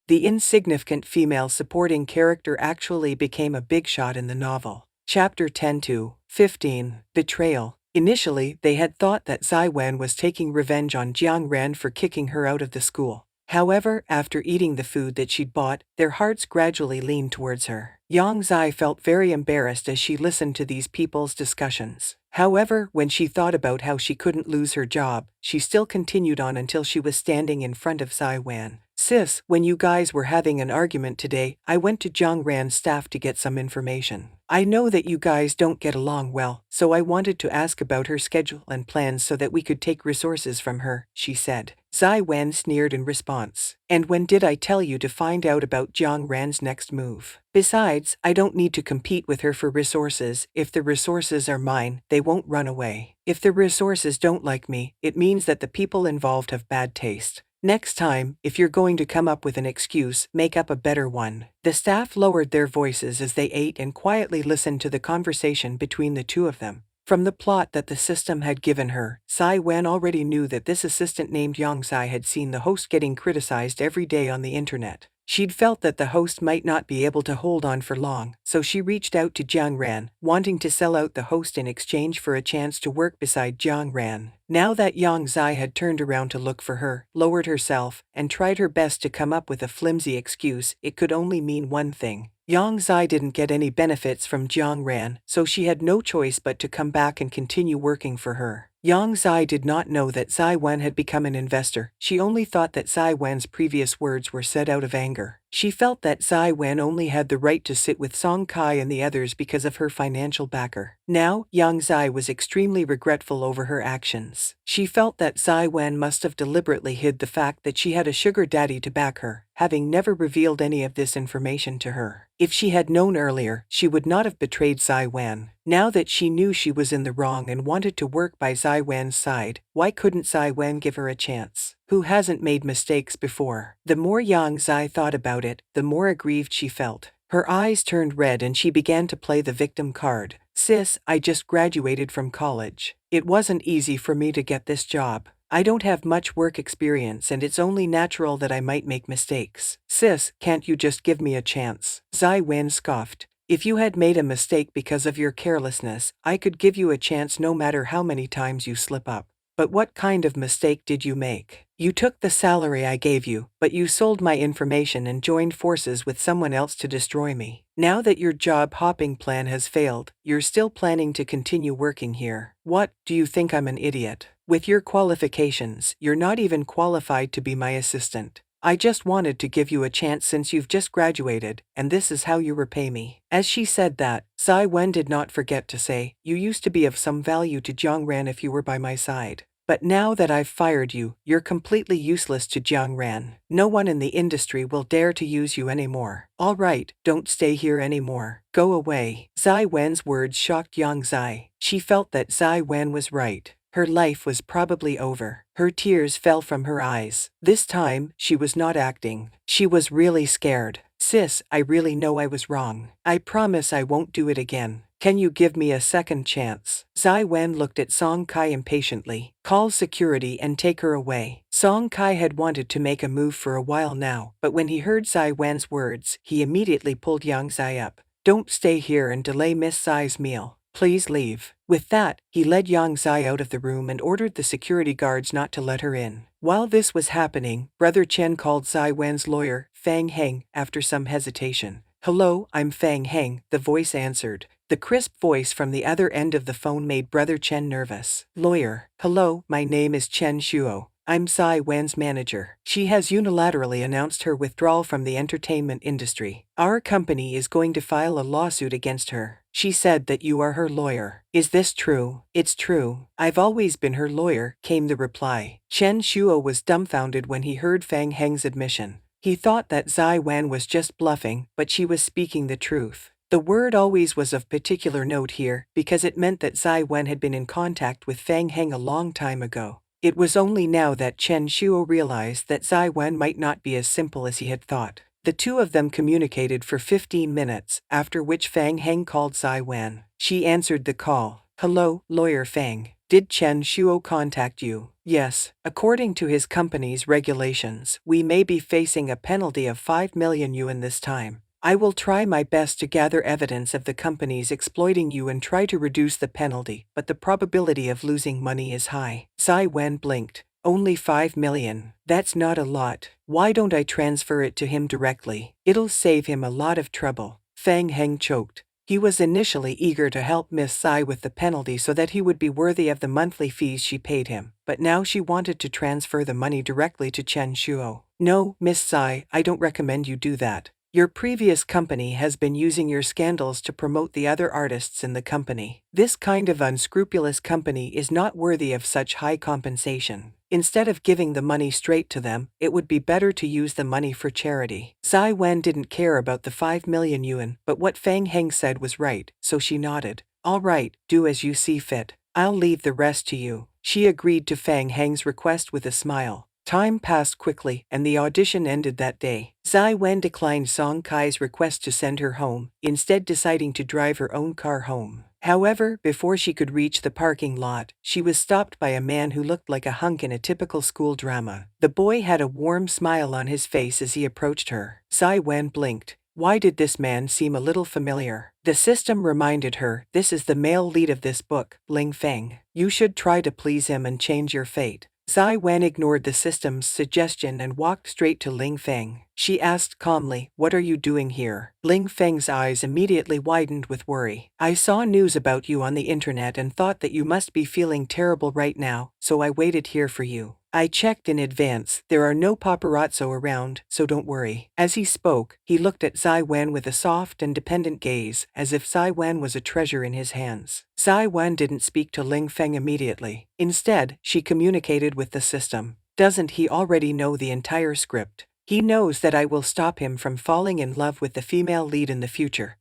The insignificant female supporting character actually became a big shot in the novel. Chapter 10-15, Betrayal. Initially, they had thought that Zai Wen was taking revenge on Jiang Ren for kicking her out of the school. However, after eating the food that she'd bought, their hearts gradually leaned towards her. Yang Zai felt very embarrassed as she listened to these people's discussions. However, when she thought about how she couldn't lose her job, she still continued on until she was standing in front of Zai Wen. Sis, when you guys were having an argument today, I went to Jiang Ran's staff to get some information. I know that you guys don't get along well, so I wanted to ask about her schedule and plans so that we could take resources from her, she said. Zai Wen sneered in response. And when did I tell you to find out about Jiang Ran's next move? Besides, I don't need to compete with her for resources. If the resources are mine, they won't run away. If the resources don't like me, it means that the people involved have bad taste. Next time, if you're going to come up with an excuse, make up a better one. The staff lowered their voices as they ate and quietly listened to the conversation between the two of them. From the plot that the system had given her, Zai Wen already knew that this assistant named Yang Zai had seen the host getting criticized every day on the internet. She'd felt that the host might not be able to hold on for long, so she reached out to Jiang Ran, wanting to sell out the host in exchange for a chance to work beside Jiang Ran. Now that Yang Zai had turned around to look for her, lowered herself, and tried her best to come up with a flimsy excuse, it could only mean one thing. Yang Zai didn't get any benefits from Jiang Ran, so she had no choice but to come back and continue working for her. Yang Zai did not know that Zai Wen had become an investor. She only thought that Zai Wen's previous words were said out of anger. She felt that Zai Wen only had the right to sit with Song Kai and the others because of her financial backer. Now, Yang Zai was extremely regretful over her actions. She felt that Zai Wen must have deliberately hid the fact that she had a sugar daddy to back her, having never revealed any of this information to her. If she had known earlier, she would not have betrayed Zai Wen. Now that she knew she was in the wrong and wanted to work by Zai Wen's side, why couldn't Zai Wen give her a chance? Who hasn't made mistakes before? The more Yang Zai thought about it, the more aggrieved she felt. Her eyes turned red and she began to play the victim card. Sis, I just graduated from college. It wasn't easy for me to get this job. I don't have much work experience and it's only natural that I might make mistakes. Sis, can't you just give me a chance? Zai Wen scoffed. If you had made a mistake because of your carelessness, I could give you a chance no matter how many times you slip up. But what kind of mistake did you make? You took the salary I gave you, but you sold my information and joined forces with someone else to destroy me. Now that your job hopping plan has failed, you're still planning to continue working here. What, do you think I'm an idiot? With your qualifications, you're not even qualified to be my assistant. I just wanted to give you a chance since you've just graduated, and this is how you repay me. As she said that, Zai Wen did not forget to say, you used to be of some value to Jiang Ran if you were by my side. But now that I've fired you, you're completely useless to Jiang Ran. No one in the industry will dare to use you anymore. All right, don't stay here anymore. Go away. Zai Wen's words shocked Yang Zai. She felt that Zai Wen was right. Her life was probably over. Her tears fell from her eyes. This time, she was not acting. She was really scared. Sis, I really know I was wrong. I promise I won't do it again. Can you give me a second chance? Zai Wen looked at Song Kai impatiently. Call security and take her away. Song Kai had wanted to make a move for a while now, but when he heard Zai Wen's words, he immediately pulled Yang Zai up. Don't stay here and delay Miss Zai's meal. Please leave. With that, he led Yang Zai out of the room and ordered the security guards not to let her in. While this was happening, Brother Chen called Zai Wen's lawyer, Fang Heng, after some hesitation. Hello, I'm Fang Heng, the voice answered. The crisp voice from the other end of the phone made Brother Chen nervous. Lawyer, hello, my name is Chen Shuo. I'm Zai Wen's manager. She has unilaterally announced her withdrawal from the entertainment industry. Our company is going to file a lawsuit against her. She said that you are her lawyer. Is this true? It's true. I've always been her lawyer, came the reply. Chen Shuo was dumbfounded when he heard Fang Heng's admission. He thought that Zai Wen was just bluffing, but she was speaking the truth. The word always was of particular note here, because it meant that Zai Wen had been in contact with Fang Heng a long time ago. It was only now that Chen Shuo realized that Zai Wen might not be as simple as he had thought. The two of them communicated for 15 minutes, after which Fang Heng called Zai Wen. She answered the call. Hello, Lawyer Fang. Did Chen Shuo contact you? Yes, according to his company's regulations, we may be facing a penalty of 5 million yuan this time. I will try my best to gather evidence of the companies exploiting you and try to reduce the penalty, but the probability of losing money is high. Zai Wen blinked. Only 5 million. That's not a lot. Why don't I transfer it to him directly? It'll save him a lot of trouble. Fang Heng choked. He was initially eager to help Miss Tsai with the penalty so that he would be worthy of the monthly fees she paid him, but now she wanted to transfer the money directly to Chen Shuo. No, Miss Tsai, I don't recommend you do that. Your previous company has been using your scandals to promote the other artists in the company. This kind of unscrupulous company is not worthy of such high compensation. Instead of giving the money straight to them, it would be better to use the money for charity. Zai Wen didn't care about the 5 million yuan, but what Fang Heng said was right, so she nodded. All right, do as you see fit. I'll leave the rest to you. She agreed to Fang Heng's request with a smile. Time passed quickly, and the audition ended that day. Zai Wen declined Song Kai's request to send her home, instead deciding to drive her own car home. However, before she could reach the parking lot, she was stopped by a man who looked like a hunk in a typical school drama. The boy had a warm smile on his face as he approached her. Zai Wen blinked. Why did this man seem a little familiar? The system reminded her, this is the male lead of this book, Ling Feng. You should try to please him and change your fate. Zai Wen ignored the system's suggestion and walked straight to Ling Feng. She asked calmly, what are you doing here? Ling Feng's eyes immediately widened with worry. I saw news about you on the internet and thought that you must be feeling terrible right now, so I waited here for you. I checked in advance, there are no paparazzo around, so don't worry. As he spoke, he looked at Zai Wen with a soft and dependent gaze, as if Zai Wen was a treasure in his hands. Zai Wen didn't speak to Ling Feng immediately. Instead, she communicated with the system. Doesn't he already know the entire script? He knows that I will stop him from falling in love with the female lead in the future,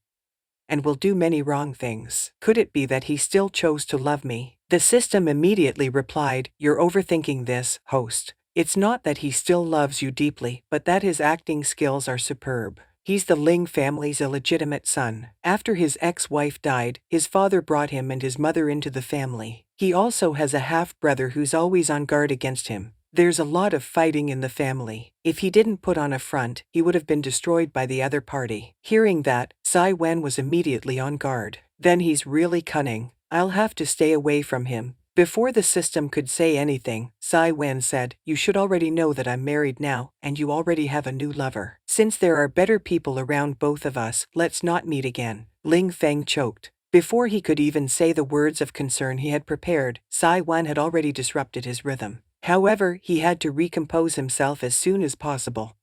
and will do many wrong things. Could it be that he still chose to love me? The system immediately replied, you're overthinking this, host. It's not that he still loves you deeply, but that his acting skills are superb. He's the Ling family's illegitimate son. After his ex-wife died, his father brought him and his mother into the family. He also has a half-brother who's always on guard against him. There's a lot of fighting in the family. If he didn't put on a front, he would have been destroyed by the other party. Hearing that, Zai Wen was immediately on guard. Then he's really cunning. I'll have to stay away from him. Before the system could say anything, Zai Wen said, you should already know that I'm married now, and you already have a new lover. Since there are better people around both of us, let's not meet again. Ling Feng choked. Before he could even say the words of concern he had prepared, Zai Wen had already disrupted his rhythm. However, he had to recompose himself as soon as possible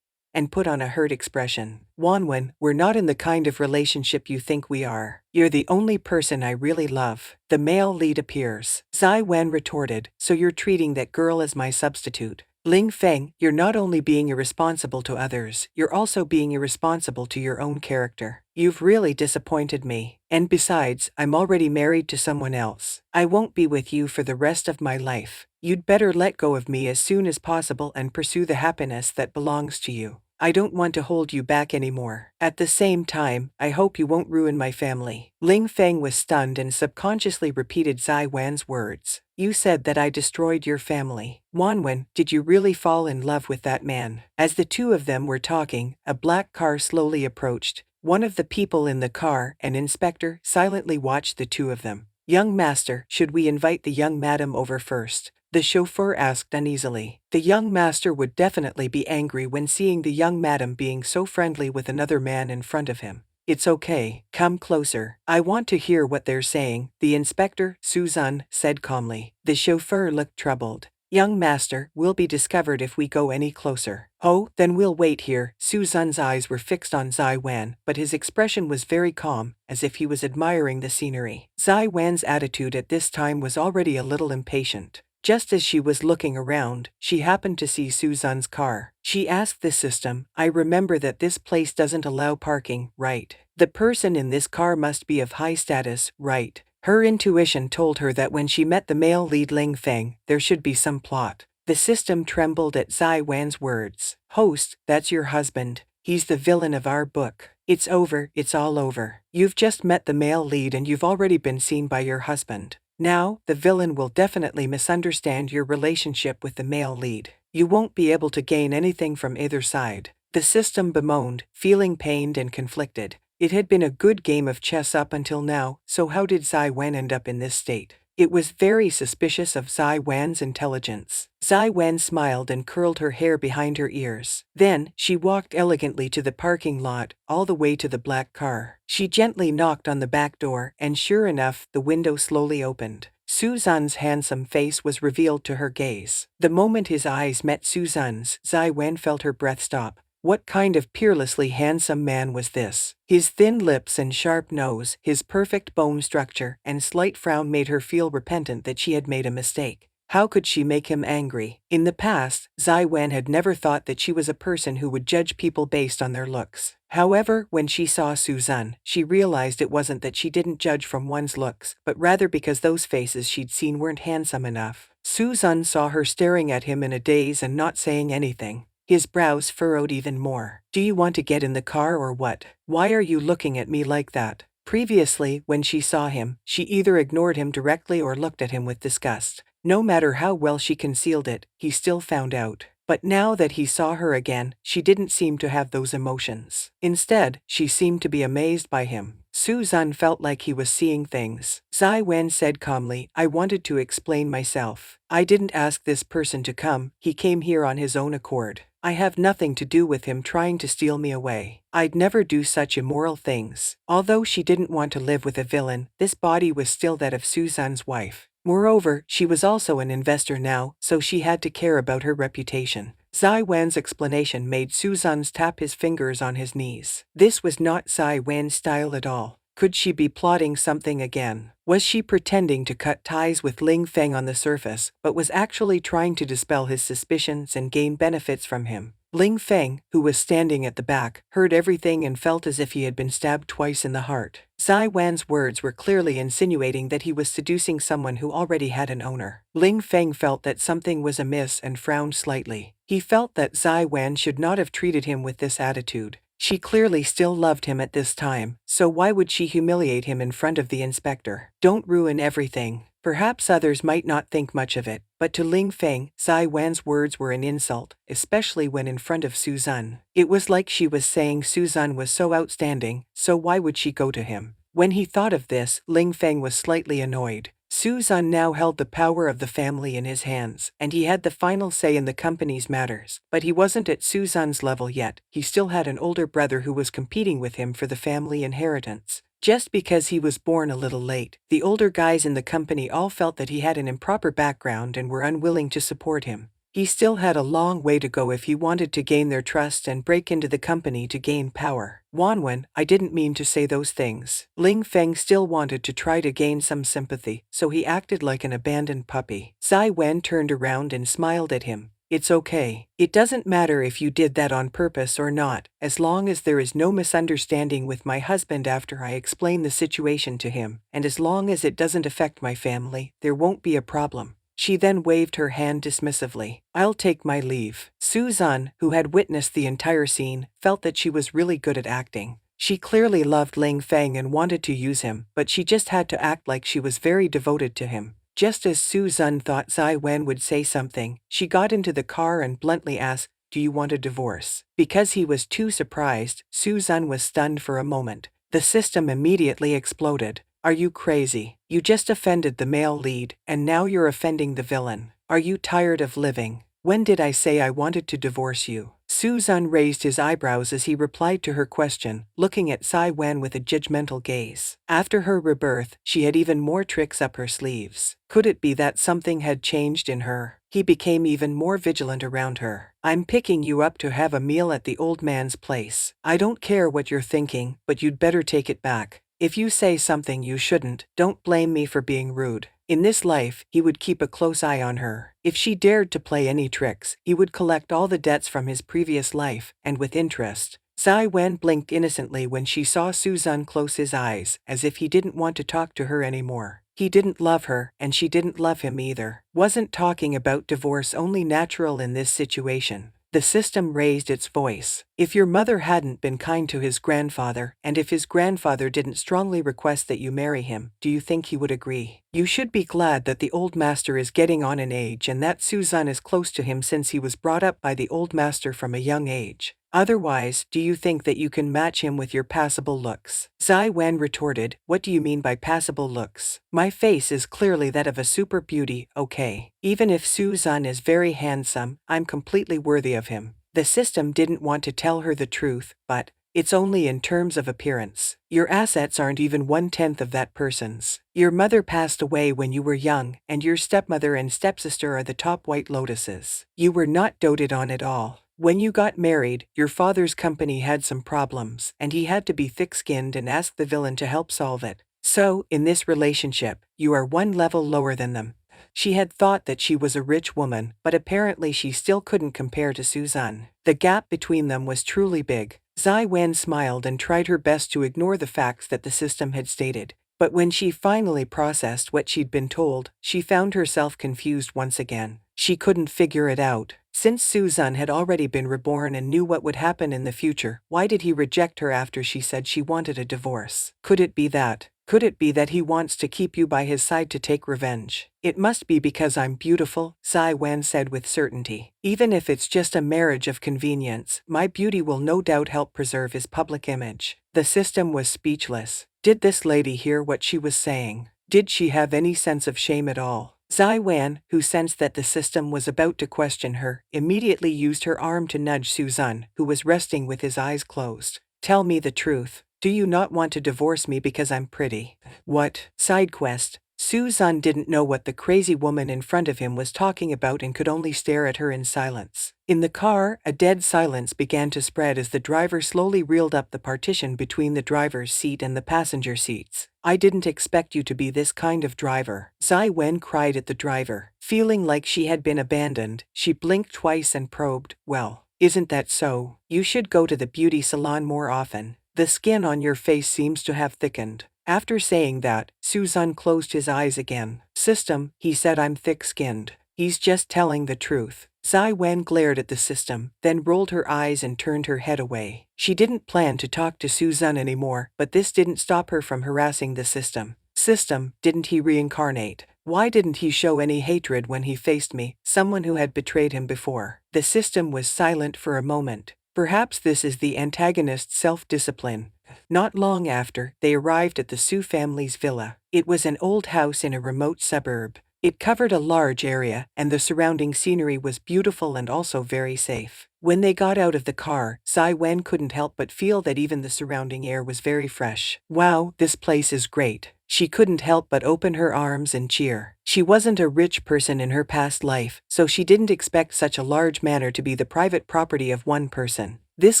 and put on a hurt expression. Wanwen, we're not in the kind of relationship you think we are. You're the only person I really love. The male lead appears. Zai Wen retorted, so you're treating that girl as my substitute. Ling Feng, you're not only being irresponsible to others, you're also being irresponsible to your own character. You've really disappointed me. And besides, I'm already married to someone else. I won't be with you for the rest of my life. You'd better let go of me as soon as possible and pursue the happiness that belongs to you. I don't want to hold you back anymore. At the same time, I hope you won't ruin my family. Ling Feng was stunned and subconsciously repeated Zai Wen's words. You said that I destroyed your family. Wanwen, did you really fall in love with that man? As the two of them were talking, a black car slowly approached. One of the people in the car, an inspector, silently watched the two of them. Young master, should we invite the young madam over first? The chauffeur asked uneasily. The young master would definitely be angry when seeing the young madam being so friendly with another man in front of him. It's okay, come closer. I want to hear what they're saying, the inspector, Suzanne, said calmly. The chauffeur looked troubled. Young master, we'll be discovered if we go any closer. Oh, then we'll wait here. Suzanne's eyes were fixed on Zai Wen, but his expression was very calm, as if he was admiring the scenery. Zai Wen's attitude at this time was already a little impatient. Just as she was looking around, she happened to see Suzanne's car. She asked the system, I remember that this place doesn't allow parking, right? The person in this car must be of high status, right? Her intuition told her that when she met the male lead Ling Feng, there should be some plot. The system trembled at Zai Wen's words. Host, that's your husband. He's the villain of our book. It's over, it's all over. You've just met the male lead and you've already been seen by your husband. Now, the villain will definitely misunderstand your relationship with the male lead. You won't be able to gain anything from either side. The system bemoaned, feeling pained and conflicted. It had been a good game of chess up until now, so how did Zai Wen end up in this state? It was very suspicious of Zai Wen's intelligence. Zai Wen smiled and curled her hair behind her ears. Then, she walked elegantly to the parking lot, all the way to the black car. She gently knocked on the back door, and sure enough, the window slowly opened. Suzanne's handsome face was revealed to her gaze. The moment his eyes met Suzanne's, Zai Wen felt her breath stop. What kind of peerlessly handsome man was this? His thin lips and sharp nose, his perfect bone structure, and slight frown made her feel repentant that she had made a mistake. How could she make him angry? In the past, Zai Wen had never thought that she was a person who would judge people based on their looks. However, when she saw Suzanne, she realized it wasn't that she didn't judge from one's looks, but rather because those faces she'd seen weren't handsome enough. Suzanne saw her staring at him in a daze and not saying anything. His brows furrowed even more. Do you want to get in the car or what? Why are you looking at me like that? Previously, when she saw him, she either ignored him directly or looked at him with disgust. No matter how well she concealed it, he still found out. But now that he saw her again, she didn't seem to have those emotions. Instead, she seemed to be amazed by him. Suzanne felt like he was seeing things. Zai Wen said calmly, I wanted to explain myself. I didn't ask this person to come, he came here on his own accord. I have nothing to do with him trying to steal me away. I'd never do such immoral things. Although she didn't want to live with a villain, this body was still that of Suzanne's wife. Moreover, she was also an investor now, so she had to care about her reputation. Zai Wen's explanation made Suzanne tap his fingers on his knees. This was not Zai Wen's style at all. Could she be plotting something again? Was she pretending to cut ties with Ling Feng on the surface, but was actually trying to dispel his suspicions and gain benefits from him? Ling Feng, who was standing at the back, heard everything and felt as if he had been stabbed twice in the heart. Zai Wen's words were clearly insinuating that he was seducing someone who already had an owner. Ling Feng felt that something was amiss and frowned slightly. He felt that Zai Wen should not have treated him with this attitude. She clearly still loved him at this time, so why would she humiliate him in front of the inspector? Don't ruin everything. Perhaps others might not think much of it, but to Ling Feng, Zai Wen's words were an insult, especially when in front of Suzanne. It was like she was saying Suzanne was so outstanding, so why would she go to him? When he thought of this, Ling Feng was slightly annoyed. Suzanne now held the power of the family in his hands, and he had the final say in the company's matters. But he wasn't at Suzanne's level yet. He still had an older brother who was competing with him for the family inheritance. Just because he was born a little late, the older guys in the company all felt that he had an improper background and were unwilling to support him. He still had a long way to go if he wanted to gain their trust and break into the company to gain power. Wanwen, I didn't mean to say those things. Ling Feng still wanted to try to gain some sympathy, so he acted like an abandoned puppy. Zai Wen turned around and smiled at him. It's okay. It doesn't matter if you did that on purpose or not, as long as there is no misunderstanding with my husband after I explain the situation to him, and as long as it doesn't affect my family, there won't be a problem. She then waved her hand dismissively. I'll take my leave. Suzanne, who had witnessed the entire scene, felt that she was really good at acting. She clearly loved Ling Feng and wanted to use him, but she just had to act like she was very devoted to him. Just as Suzanne thought Zai Wen would say something, she got into the car and bluntly asked, Do you want a divorce? Because he was too surprised, Suzanne was stunned for a moment. The system immediately exploded. Are you crazy? You just offended the male lead, and now you're offending the villain. Are you tired of living? When did I say I wanted to divorce you? Suzanne raised his eyebrows as he replied to her question, looking at Zai Wen with a judgmental gaze. After her rebirth, she had even more tricks up her sleeves. Could it be that something had changed in her? He became even more vigilant around her. I'm picking you up to have a meal at the old man's place. I don't care what you're thinking, but you'd better take it back. If you say something you shouldn't, don't blame me for being rude. In this life, he would keep a close eye on her. If she dared to play any tricks, he would collect all the debts from his previous life, and with interest. Zai Wen blinked innocently when she saw Suzanne close his eyes, as if he didn't want to talk to her anymore. He didn't love her, and she didn't love him either. Wasn't talking about divorce only natural in this situation? The system raised its voice. If your mother hadn't been kind to his grandfather, and if his grandfather didn't strongly request that you marry him, do you think he would agree? You should be glad that the old master is getting on in age and that Suzanne is close to him since he was brought up by the old master from a young age. Otherwise, do you think that you can match him with your passable looks? Zai Wen retorted, what do you mean by passable looks? My face is clearly that of a super beauty, okay? Even if Suzanne is very handsome, I'm completely worthy of him. The system didn't want to tell her the truth, but it's only in terms of appearance. Your assets aren't even 1/10 of that person's. Your mother passed away when you were young, and your stepmother and stepsister are the top white lotuses. You were not doted on at all. When you got married, your father's company had some problems, and he had to be thick-skinned and ask the villain to help solve it. So, in this relationship, you are one level lower than them. She had thought that she was a rich woman, but apparently she still couldn't compare to Suzanne. The gap between them was truly big. Zai Wen smiled and tried her best to ignore the facts that the system had stated. But when she finally processed what she'd been told, she found herself confused once again. She couldn't figure it out. Since Suzanne had already been reborn and knew what would happen in the future, why did he reject her after she said she wanted a divorce? Could it be that? Could it be that he wants to keep you by his side to take revenge? It must be because I'm beautiful, Zai Wen said with certainty. Even if it's just a marriage of convenience, my beauty will no doubt help preserve his public image. The system was speechless. Did this lady hear what she was saying? Did she have any sense of shame at all? Zai Wen, who sensed that the system was about to question her, immediately used her arm to nudge Suzanne, who was resting with his eyes closed. Tell me the truth. Do you not want to divorce me because I'm pretty? What? Side quest. Suzanne didn't know what the crazy woman in front of him was talking about and could only stare at her in silence. In the car, a dead silence began to spread as the driver slowly reeled up the partition between the driver's seat and the passenger seats. I didn't expect you to be this kind of driver. Zai Wen cried at the driver. Feeling like she had been abandoned, she blinked twice and probed, well, isn't that so? You should go to the beauty salon more often. The skin on your face seems to have thickened. After saying that, Suzanne closed his eyes again. System, he said I'm thick-skinned. He's just telling the truth. Zai Wen glared at the system, then rolled her eyes and turned her head away. She didn't plan to talk to Suzanne anymore, but this didn't stop her from harassing the system. System, didn't he reincarnate? Why didn't he show any hatred when he faced me, someone who had betrayed him before? The system was silent for a moment. Perhaps this is the antagonist's self-discipline. Not long after, they arrived at the Su family's villa. It was an old house in a remote suburb. It covered a large area, and the surrounding scenery was beautiful and also very safe. When they got out of the car, Zai Wen couldn't help but feel that even the surrounding air was very fresh. Wow, this place is great. She couldn't help but open her arms and cheer. She wasn't a rich person in her past life, so she didn't expect such a large manor to be the private property of one person. This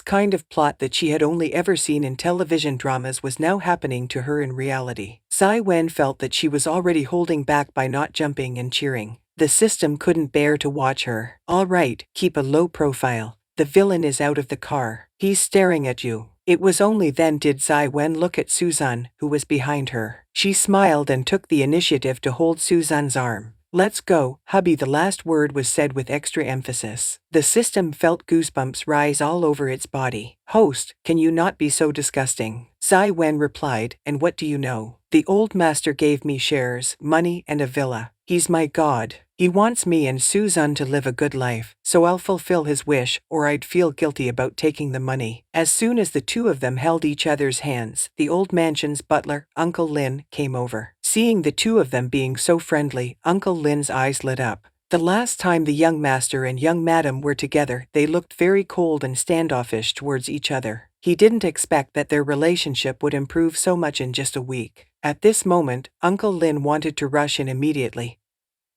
kind of plot that she had only ever seen in television dramas was now happening to her in reality. Zai Wen felt that she was already holding back by not jumping and cheering. The system couldn't bear to watch her. All right, keep a low profile. The villain is out of the car. He's staring at you. It was only then did Zai Wen look at Suzanne, who was behind her. She smiled and took the initiative to hold Suzanne's arm. Let's go, hubby. The last word was said with extra emphasis. The system felt goosebumps rise all over its body. Host, can you not be so disgusting? Zai Wen replied, and what do you know? The old master gave me shares, money, and a villa. He's my god. He wants me and Suzanne to live a good life, so I'll fulfill his wish, or I'd feel guilty about taking the money. As soon as the two of them held each other's hands, the old mansion's butler, Uncle Lin, came over. Seeing the two of them being so friendly, Uncle Lin's eyes lit up. The last time the young master and young madam were together, they looked very cold and standoffish towards each other. He didn't expect that their relationship would improve so much in just a week. At this moment, Uncle Lin wanted to rush in immediately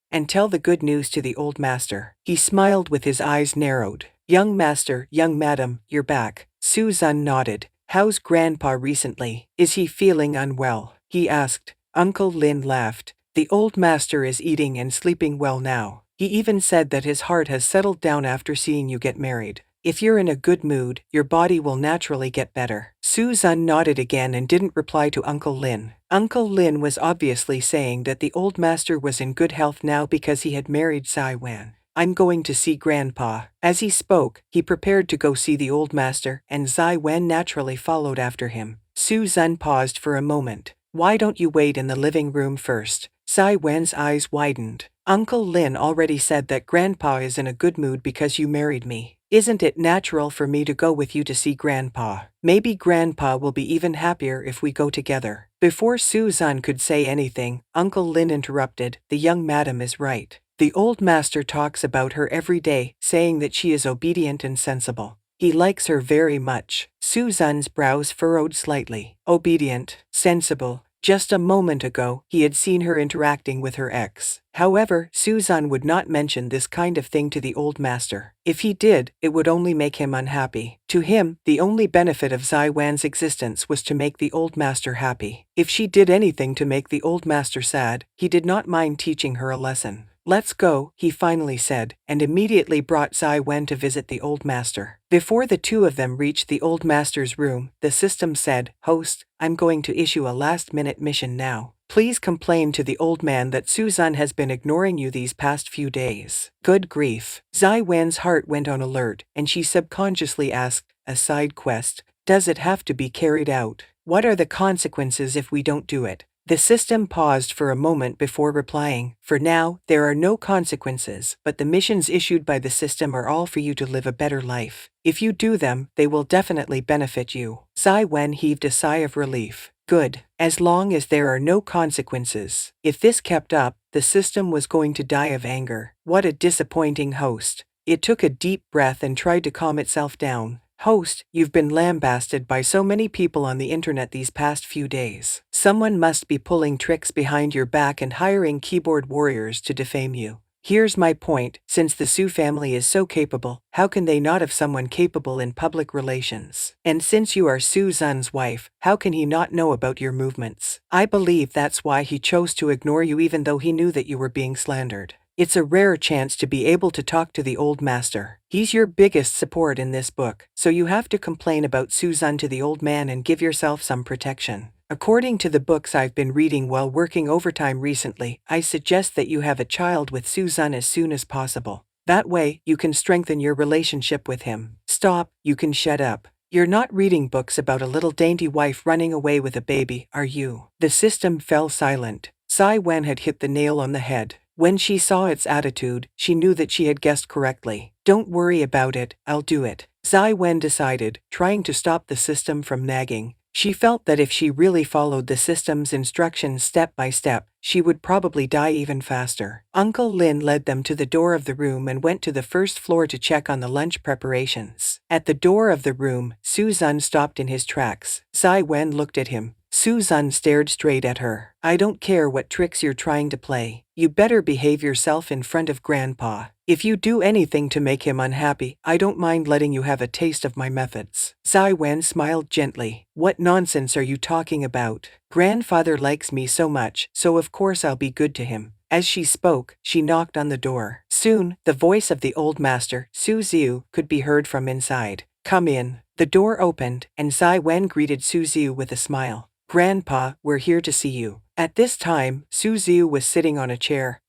and tell the good news to the old master. He smiled with his eyes narrowed. Young master, young madam, you're back. Suzanne nodded. How's grandpa recently? Is he feeling unwell? He asked. Uncle Lin laughed. The old master is eating and sleeping well now. He even said that his heart has settled down after seeing you get married. If you're in a good mood, your body will naturally get better. Suzanne nodded again and didn't reply to Uncle Lin. Uncle Lin was obviously saying that the old master was in good health now because he had married Zai Wen. I'm going to see Grandpa. As he spoke, he prepared to go see the old master, and Zai Wen naturally followed after him. Suzanne paused for a moment. Why don't you wait in the living room first? Zai Wen's eyes widened. Uncle Lin already said that Grandpa is in a good mood because you married me. Isn't it natural for me to go with you to see Grandpa? Maybe Grandpa will be even happier if we go together. Before Suzanne could say anything, Uncle Lin interrupted. The young madam is right. The old master talks about her every day, saying that she is obedient and sensible. He likes her very much. Suzanne's brows furrowed slightly. Obedient, sensible. Just a moment ago, he had seen her interacting with her ex. However, Suzanne would not mention this kind of thing to the old master. If he did, it would only make him unhappy. To him, the only benefit of Zai Wen's existence was to make the old master happy. If she did anything to make the old master sad, he did not mind teaching her a lesson. Let's go, he finally said, and immediately brought Zai Wen to visit the old master. Before the two of them reached the old master's room, the system said, "Host, I'm going to issue a last-minute mission now. Please complain to the old man that Suzanne has been ignoring you these past few days." Good grief. Zai Wen's heart went on alert, and she subconsciously asked, "A side quest? Does it have to be carried out? What are the consequences if we don't do it?" The system paused for a moment before replying. For now, there are no consequences, but the missions issued by the system are all for you to live a better life. If you do them, they will definitely benefit you. Zai Wen heaved a sigh of relief. Good, as long as there are no consequences. If this kept up, the system was going to die of anger. What a disappointing host. It took a deep breath and tried to calm itself down. Host, you've been lambasted by so many people on the internet these past few days. Someone must be pulling tricks behind your back and hiring keyboard warriors to defame you. Here's my point, since the Su family is so capable, how can they not have someone capable in public relations? And since you are Suzanne's wife, how can he not know about your movements? I believe that's why he chose to ignore you even though he knew that you were being slandered. It's a rare chance to be able to talk to the old master. He's your biggest support in this book, so you have to complain about Suzanne to the old man and give yourself some protection. According to the books I've been reading while working overtime recently, I suggest that you have a child with Suzanne as soon as possible. That way, you can strengthen your relationship with him. Stop, you can shut up. You're not reading books about a little dainty wife running away with a baby, are you? The system fell silent. Zai Wen had hit the nail on the head. When she saw its attitude, she knew that she had guessed correctly. Don't worry about it, I'll do it. Zai Wen decided, trying to stop the system from nagging. She felt that if she really followed the system's instructions step by step, she would probably die even faster. Uncle Lin led them to the door of the room and went to the first floor to check on the lunch preparations. At the door of the room, Suzanne stopped in his tracks. Zai Wen looked at him. Suzanne stared straight at her. I don't care what tricks you're trying to play. You better behave yourself in front of Grandpa. If you do anything to make him unhappy, I don't mind letting you have a taste of my methods. Zai Wen smiled gently. What nonsense are you talking about? Grandfather likes me so much, so of course I'll be good to him. As she spoke, she knocked on the door. Soon, the voice of the old master, Su Ziu, could be heard from inside. Come in. The door opened, and Zai Wen greeted Su Ziu with a smile. Grandpa, we're here to see you. At this time, Su Ziu was sitting on a chair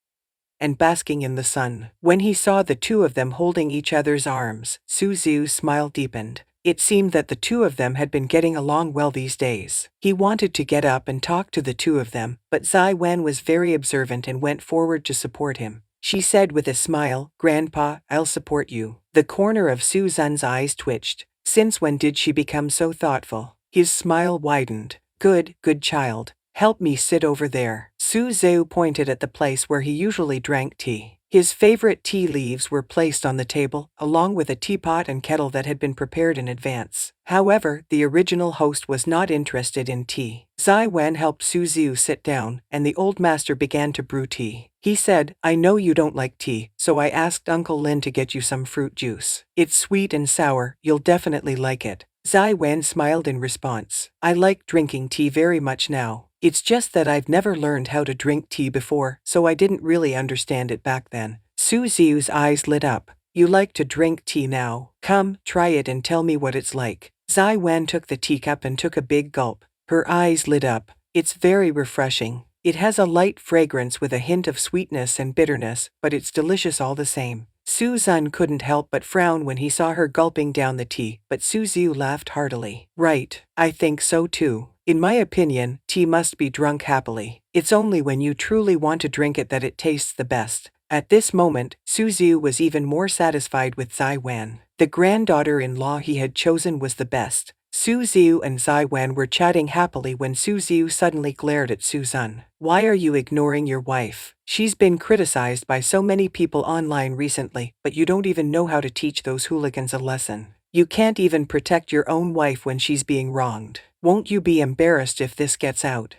and basking in the sun. When he saw the two of them holding each other's arms, Su Ziu's smile deepened. It seemed that the two of them had been getting along well these days. He wanted to get up and talk to the two of them, but Zai Wen was very observant and went forward to support him. She said with a smile, Grandpa, I'll support you. The corner of Suzanne's eyes twitched. Since when did she become so thoughtful? His smile widened. Good child. Help me sit over there. Su Ziu pointed at the place where he usually drank tea. His favorite tea leaves were placed on the table, along with a teapot and kettle that had been prepared in advance. However, the original host was not interested in tea. Zai Wen helped Su Ziu sit down, and the old master began to brew tea. He said, I know you don't like tea, so I asked Uncle Lin to get you some fruit juice. It's sweet and sour, you'll definitely like it. Zai Wen smiled in response. I like drinking tea very much now. It's just that I've never learned how to drink tea before, so I didn't really understand it back then. Su Ziu's eyes lit up. You like to drink tea now? Come, try it and tell me what it's like. Zai Wen took the teacup and took a big gulp. Her eyes lit up. It's very refreshing. It has a light fragrance with a hint of sweetness and bitterness, but it's delicious all the same. Suzanne couldn't help but frown when he saw her gulping down the tea, but Suzu laughed heartily. Right, I think so too. In my opinion, tea must be drunk happily. It's only when you truly want to drink it that it tastes the best. At this moment, Suzu was even more satisfied with Zai Wan. The granddaughter-in-law he had chosen was the best. Suzu and Zai Wan were chatting happily when Suzu suddenly glared at Suzanne. Why are you ignoring your wife? She's been criticized by so many people online recently, but you don't even know how to teach those hooligans a lesson. You can't even protect your own wife when she's being wronged. Won't you be embarrassed if this gets out?